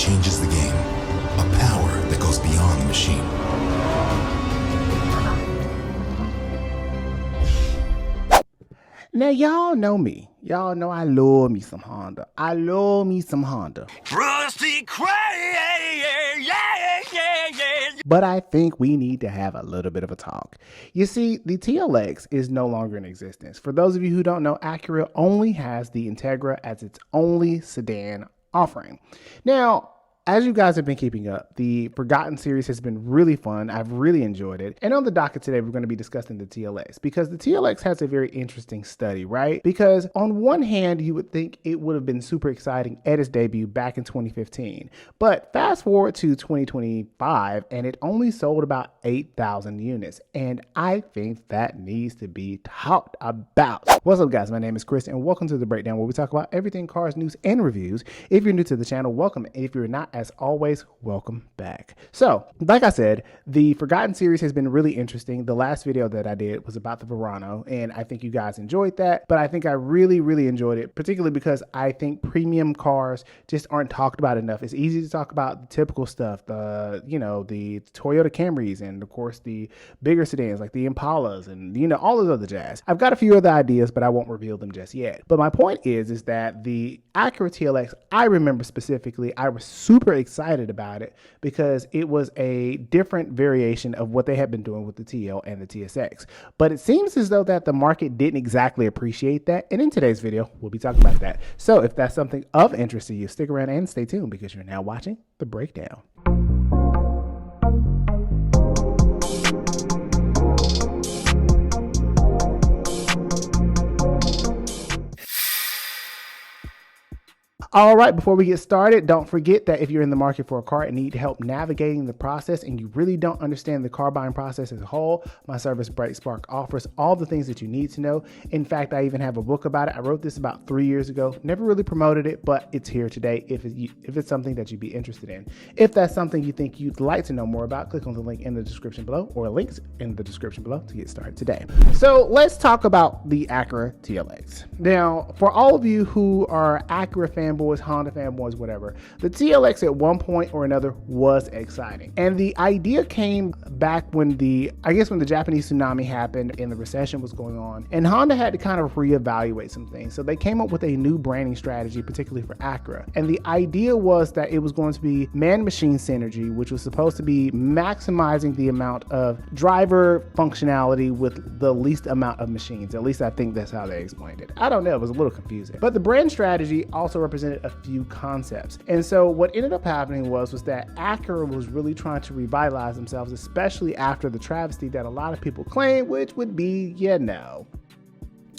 changes the game. A power that goes beyond the machine. Now, y'all know me. Y'all know I love me some Honda. I love me some Honda. Rusty Cray, yeah. But I think we need to have a little bit of a talk. You see, the TLX is no longer in existence. For those of you who don't know, Acura only has the Integra as its only sedan offering. Now, as you guys have been keeping up, the Forgotten series has been really fun. I've really enjoyed it. And on the docket today, we're going to be discussing the TLX because the TLX has a very interesting study, right? Because on one hand, you would think it would have been super exciting at its debut back in 2015. But fast forward to 2025 and it only sold about 8,000 units. And I think that needs to be talked about. What's up, guys? My name is Chris and welcome to The Breakdown, where we talk about everything cars, news, and reviews. If you're new to the channel, welcome. And if you're not, as always, welcome back. So, like I said, the Forgotten series has been really interesting. The last video that I did was about the Verano, and I think you guys enjoyed that. But I think I really enjoyed it, particularly because I think premium cars just aren't talked about enough. It's easy to talk about the typical stuff, the Toyota Camrys, and of course the bigger sedans like the Impalas, and all those other jazz. I've got a few other ideas, but I won't reveal them just yet. But my point is that the Acura TLX, I remember specifically, I was super excited about it because it was a different variation of what they had been doing with the TL and the TSX. But it seems as though that the market didn't exactly appreciate that. And in today's video, we'll be talking about that. So if that's something of interest to you, stick around and stay tuned because you're now watching The Breakdown. All right, before we get started, don't forget that if you're in the market for a car and need help navigating the process and you really don't understand the car buying process as a whole, my service BrakeSpark offers all the things that you need to know. In fact, I even have a book about it. I wrote this about 3 years ago. Never really promoted it, but it's here today if it's something that you'd be interested in. If that's something you think you'd like to know more about, click on the link in the description below or links in the description below to get started today. So let's talk about the Acura TLX. Now, for all of you who are Acura fanboys, Honda fanboys, whatever, the TLX at one point or another was exciting. And the idea came back when the Japanese tsunami happened and the recession was going on. And Honda had to kind of reevaluate some things. So they came up with a new branding strategy, particularly for Acura. And the idea was that it was going to be man-machine synergy, which was supposed to be maximizing the amount of driver functionality with the least amount of machines. At least I think that's how they explained it. I don't know, it was a little confusing. But the brand strategy also represented a few concepts. And so what ended up happening was that Acura was really trying to revitalize themselves, especially after the travesty that a lot of people claim, which would be,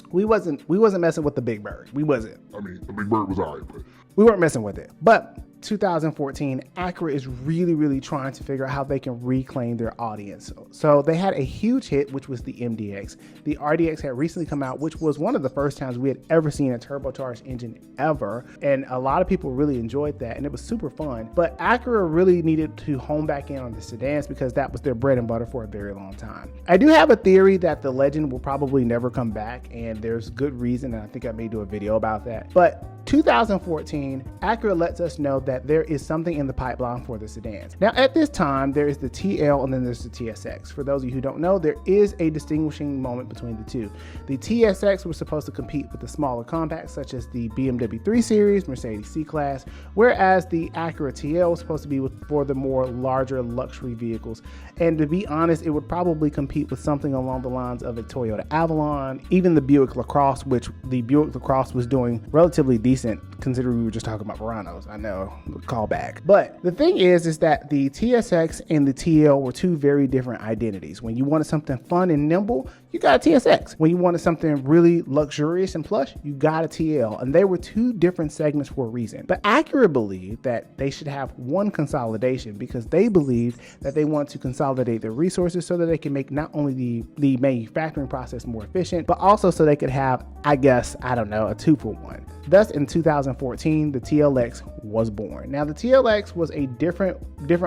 we wasn't messing with the Big Bird. We wasn't. I mean, the Big Bird was all right, but we weren't messing with it. But 2014, Acura is really trying to figure out how they can reclaim their audience. So they had a huge hit, which was the MDX. The RDX had recently come out, which was one of the first times we had ever seen a turbocharged engine ever. And a lot of people really enjoyed that and it was super fun. But Acura really needed to hone back in on the sedans because that was their bread and butter for a very long time. I do have a theory that the Legend will probably never come back, and there's good reason, and I think I may do a video about that. But 2014, Acura lets us know that there is something in the pipeline for the sedans. Now, at this time, there is the TL and then there's the TSX. For those of you who don't know, there is a distinguishing moment between the two. The TSX was supposed to compete with the smaller compacts such as the BMW 3 Series, Mercedes C-Class, whereas the Acura TL was supposed to be for the more larger luxury vehicles. And to be honest, it would probably compete with something along the lines of a Toyota Avalon, even the Buick LaCrosse, which the Buick LaCrosse was doing relatively decent considering we were just talking about Veranos. I know, call back. But the thing is that the TSX and the TL were two very different identities. When you wanted something fun and nimble, you got a TSX. When you wanted something really luxurious and plush, you got a TL. And they were two different segments for a reason. But Acura believed that they should have one consolidation because they believed that they want to consolidate their resources so that they can make not only the manufacturing process more efficient, but also so they could have, a 2-for-1. Thus, in 2014, the TLX was born. born. Now the TLX was a different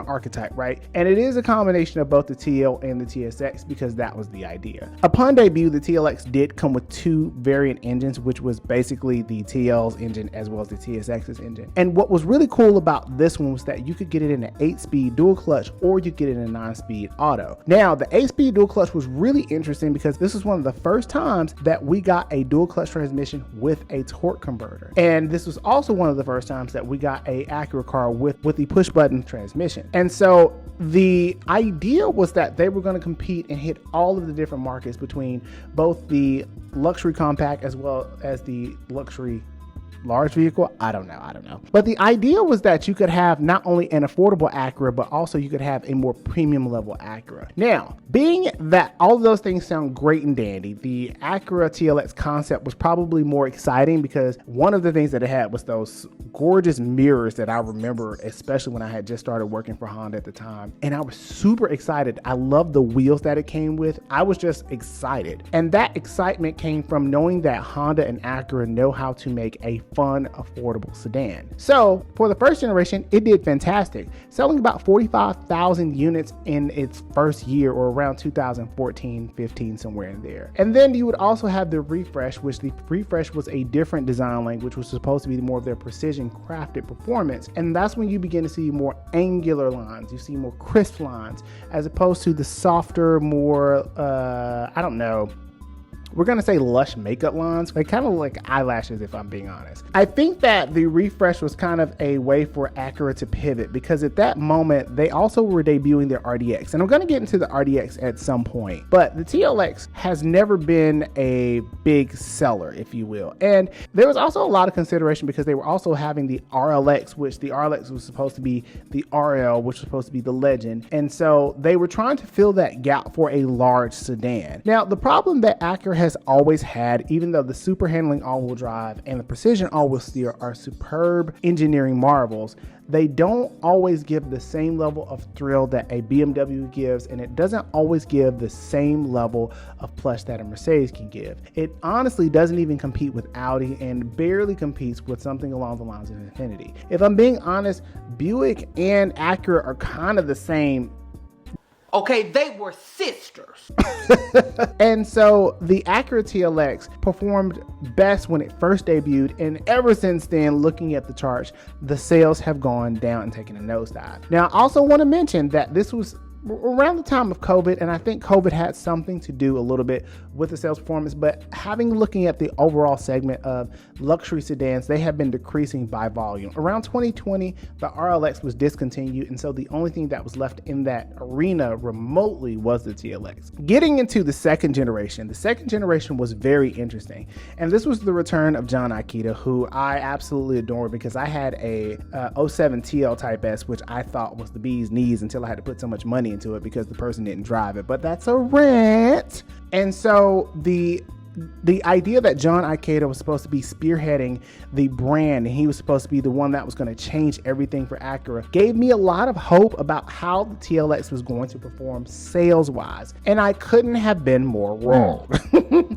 archetype, right? And it is a combination of both the TL and the TSX because that was the idea. Upon debut, the TLX did come with two variant engines, which was basically the TL's engine as well as the TSX's engine. And what was really cool about this one was that you could get it in an 8-speed dual clutch or you get it in a 9-speed auto. Now the 8-speed dual clutch was really interesting because this was one of the first times that we got a dual clutch transmission with a torque converter. And this was also one of the first times that we got a Acura car with the push button transmission. And so the idea was that they were going to compete and hit all of the different markets between both the luxury compact as well as the luxury large vehicle. I don't know. But the idea was that you could have not only an affordable Acura, but also you could have a more premium level Acura. Now, being that all of those things sound great and dandy, the Acura TLX concept was probably more exciting because one of the things that it had was those gorgeous mirrors that I remember, especially when I had just started working for Honda at the time. And I was super excited. I loved the wheels that it came with. I was just excited. And that excitement came from knowing that Honda and Acura know how to make a fun, affordable sedan. So for the first generation, it did fantastic, selling about 45,000 units in its first year, or around 2014, 15, somewhere in there. And then you would also have the refresh, which the refresh was a different design lane, which was supposed to be more of their precision crafted performance. And that's when you begin to see more angular lines. You see more crisp lines as opposed to the softer, more, I don't know, we're going to say lush makeup lines. They kind of look like eyelashes, if I'm being honest. I think that the refresh was kind of a way for Acura to pivot because at that moment, they also were debuting their RDX. And I'm going to get into the RDX at some point. But the TLX has never been a big seller, if you will. And there was also a lot of consideration because they were also having the RLX, which the RLX was supposed to be the RL, which was supposed to be the Legend. And so they were trying to fill that gap for a large sedan. Now, the problem that Acura has always had, even though the super handling all-wheel drive and the precision all-wheel steer are superb engineering marvels, they don't always give the same level of thrill that a BMW gives, and it doesn't always give the same level of plush that a Mercedes can give. It honestly doesn't even compete with Audi and barely competes with something along the lines of Infiniti. If I'm being honest, Buick and Acura are kind of the same. Okay, they were sisters. And so the Acura TLX performed best when it first debuted, and ever since then, looking at the charts, the sales have gone down and taken a nosedive. Now, I also want to mention that this was around the time of COVID, and I think COVID had something to do a little bit with the sales performance, but looking at the overall segment of luxury sedans, they have been decreasing by volume. Around 2020, the RLX was discontinued, and so the only thing that was left in that arena remotely was the TLX. Getting into the second generation was very interesting, and this was the return of John Ikeda, who I absolutely adore because I had a 07 TL Type S, which I thought was the bee's knees until I had to put so much money into it because the person didn't drive it, but that's a rant. And so the idea that John Ikeda was supposed to be spearheading the brand and he was supposed to be the one that was going to change everything for Acura gave me a lot of hope about how the TLX was going to perform sales-wise, and I couldn't have been more wrong.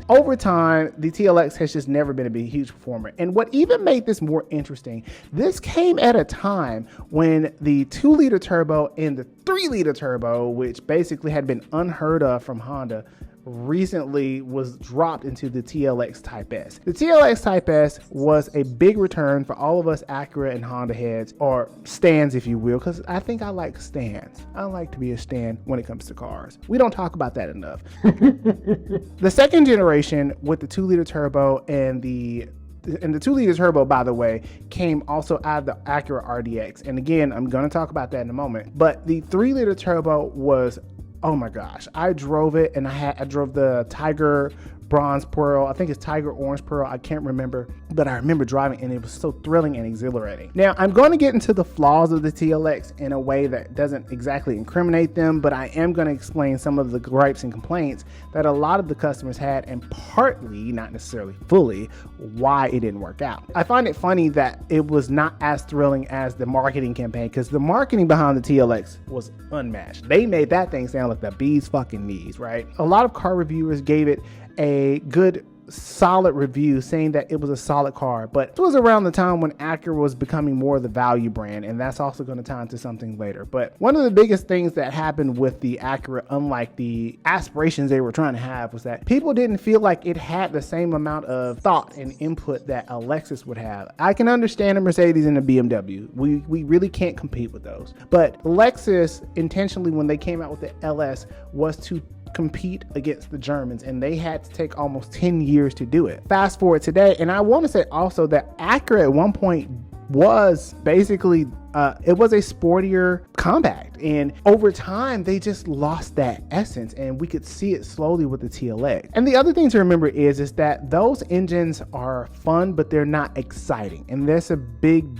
Over time, the TLX has just never been a big, huge performer, and what even made this more interesting, this came at a time when the 2-liter turbo and the 3-liter turbo, which basically had been unheard of from Honda, recently was dropped into the TLX Type S. The TLX Type S was a big return for all of us Acura and Honda heads, or stans if you will, because I think I like stans. I like to be a stan when it comes to cars. We don't talk about that enough. The second generation with the 2-liter turbo and the 2-liter turbo, by the way, came also out of the Acura RDX. And again, I'm going to talk about that in a moment. But the 3-liter turbo was, oh my gosh, I drove it, and I drove the Tiger Bronze Pearl. I think it's Tiger Orange Pearl. I can't remember, but I remember driving and it was so thrilling and exhilarating. Now, I'm going to get into the flaws of the TLX in a way that doesn't exactly incriminate them, but I am going to explain some of the gripes and complaints that a lot of the customers had, and partly, not necessarily fully, why it didn't work out. I find it funny that it was not as thrilling as the marketing campaign, because the marketing behind the TLX was unmatched. They made that thing sound like the bee's fucking knees, right? A lot of car reviewers gave it a good solid reviews saying that it was a solid car, but it was around the time when Acura was becoming more of the value brand, and that's also going to tie into something later. But one of the biggest things that happened with the Acura, unlike the aspirations they were trying to have, was that people didn't feel like it had the same amount of thought and input that a Lexus would have. I can understand a Mercedes and a BMW. We really can't compete with those. But Lexus intentionally, when they came out with the LS, was to compete against the Germans, and they had to take almost 10 years to do it. Fast forward today, and I want to say also that Acura at one point was basically it was a sportier compact, and over time they just lost that essence, and we could see it slowly with the TLX. And the other thing to remember is that those engines are fun, but they're not exciting, and that's a big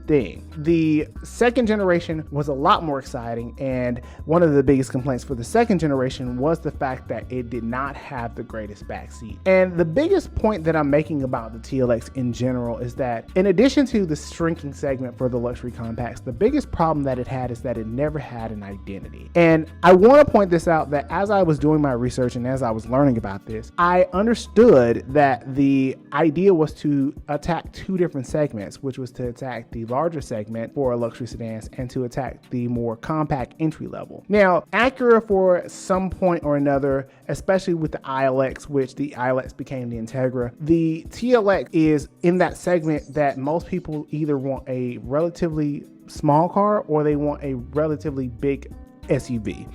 thing. The second generation was a lot more exciting, and one of the biggest complaints for the second generation was the fact that it did not have the greatest backseat. And the biggest point that I'm making about the TLX in general is that in addition to the shrinking segment for the luxury compacts, the biggest problem that it had is that it never had an identity. And I want to point this out, that as I was doing my research and as I was learning about this, I understood that the idea was to attack two different segments, which was to attack the larger segment for luxury sedans and to attack the more compact entry level. Now, Acura, for some point or another, especially with the ILX, which the ILX became the Integra, the TLX is in that segment that most people either want a relatively small car or they want a relatively big SUV.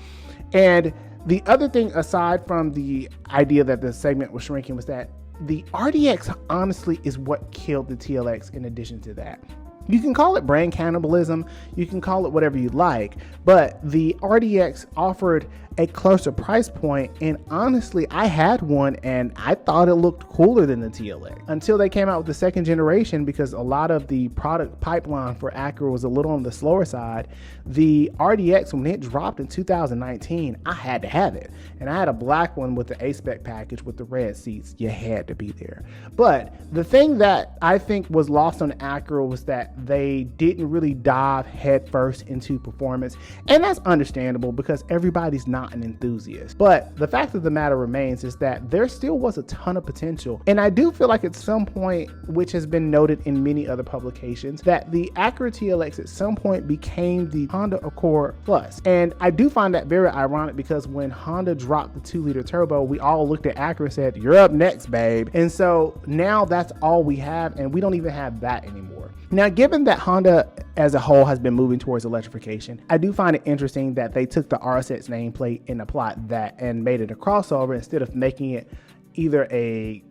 And the other thing, aside from the idea that the segment was shrinking, was that the RDX honestly is what killed the TLX. In addition to that, you can call it brand cannibalism, you can call it whatever you like, but the RDX offered a closer price point, and honestly, I had one and I thought it looked cooler than the TLX until they came out with the second generation, because a lot of the product pipeline for Acura was a little on the slower side. The RDX, when it dropped in 2019, I had to have it, and I had a black one with the A-Spec package with the red seats. You had to be there. But the thing that I think was lost on Acura was that they didn't really dive headfirst into performance, and that's understandable because everybody's not an enthusiast. But the fact of the matter remains is that there still was a ton of potential, and I do feel like at some point, which has been noted in many other publications, that the Acura TLX at some point became the Honda Accord Plus. And I do find that very ironic, because when Honda dropped the 2-liter turbo, we all looked at Acura and said, "You're up next, babe." And so now that's all we have, and we don't even have that anymore. Now, given that Honda as a whole has been moving towards electrification, I do find it interesting that they took the RSX nameplate and applied that and made it a crossover instead of making it either a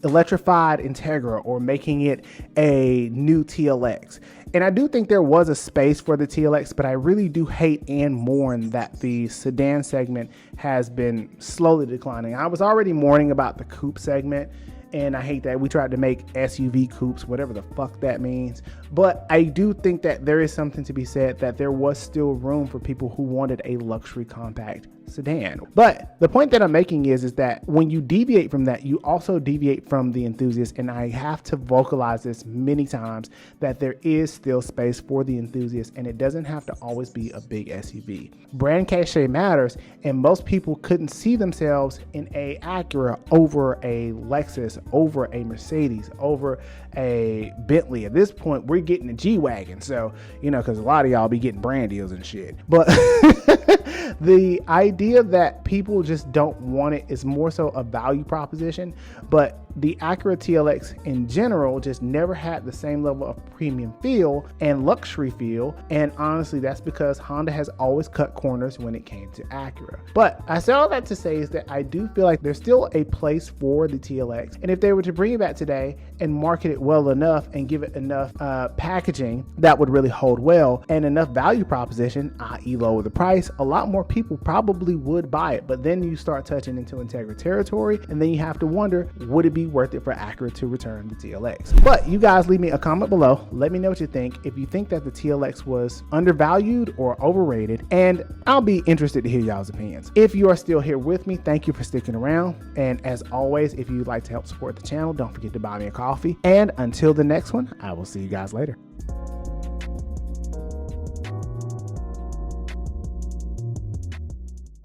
electrified Integra or making it a new TLX. And I do think there was a space for the TLX, but I really do hate and mourn that the sedan segment has been slowly declining. I was already mourning about the coupe segment, and I hate that we tried to make SUV coupes, whatever the fuck that means. But I do think that there is something to be said that there was still room for people who wanted a luxury compact sedan. But the point that I'm making is that when you deviate from that, you also deviate from the enthusiast. And I have to vocalize this many times, that there is still space for the enthusiast, and it doesn't have to always be a big SUV. Brand cachet matters, and most people couldn't see themselves in a Acura over a Lexus, over a Mercedes, over a Bentley. At this point, we're getting a G-Wagon. So, because a lot of y'all be getting brand deals and shit. But the idea that people just don't want it is more so a value proposition. But the Acura TLX in general just never had the same level of premium feel and luxury feel. And honestly, that's because Honda has always cut corners when it came to Acura. But I say all that to say is that I do feel like there's still a place for the TLX. And if they were to bring it back today and market it well enough and give it enough packaging that would really hold well and enough value proposition, i.e. lower the price, a lot more people probably would buy it. But then you start touching into Integra territory, and then you have to wonder, would it be worth it for Acura to return the TLX? But you guys leave me a comment below. Let me know what you think. If you think that the TLX was undervalued or overrated, and I'll be interested to hear y'all's opinions. If you are still here with me, thank you for sticking around. And as always, if you'd like to help support the channel, don't forget to buy me a coffee. And until the next one, I will see you guys later.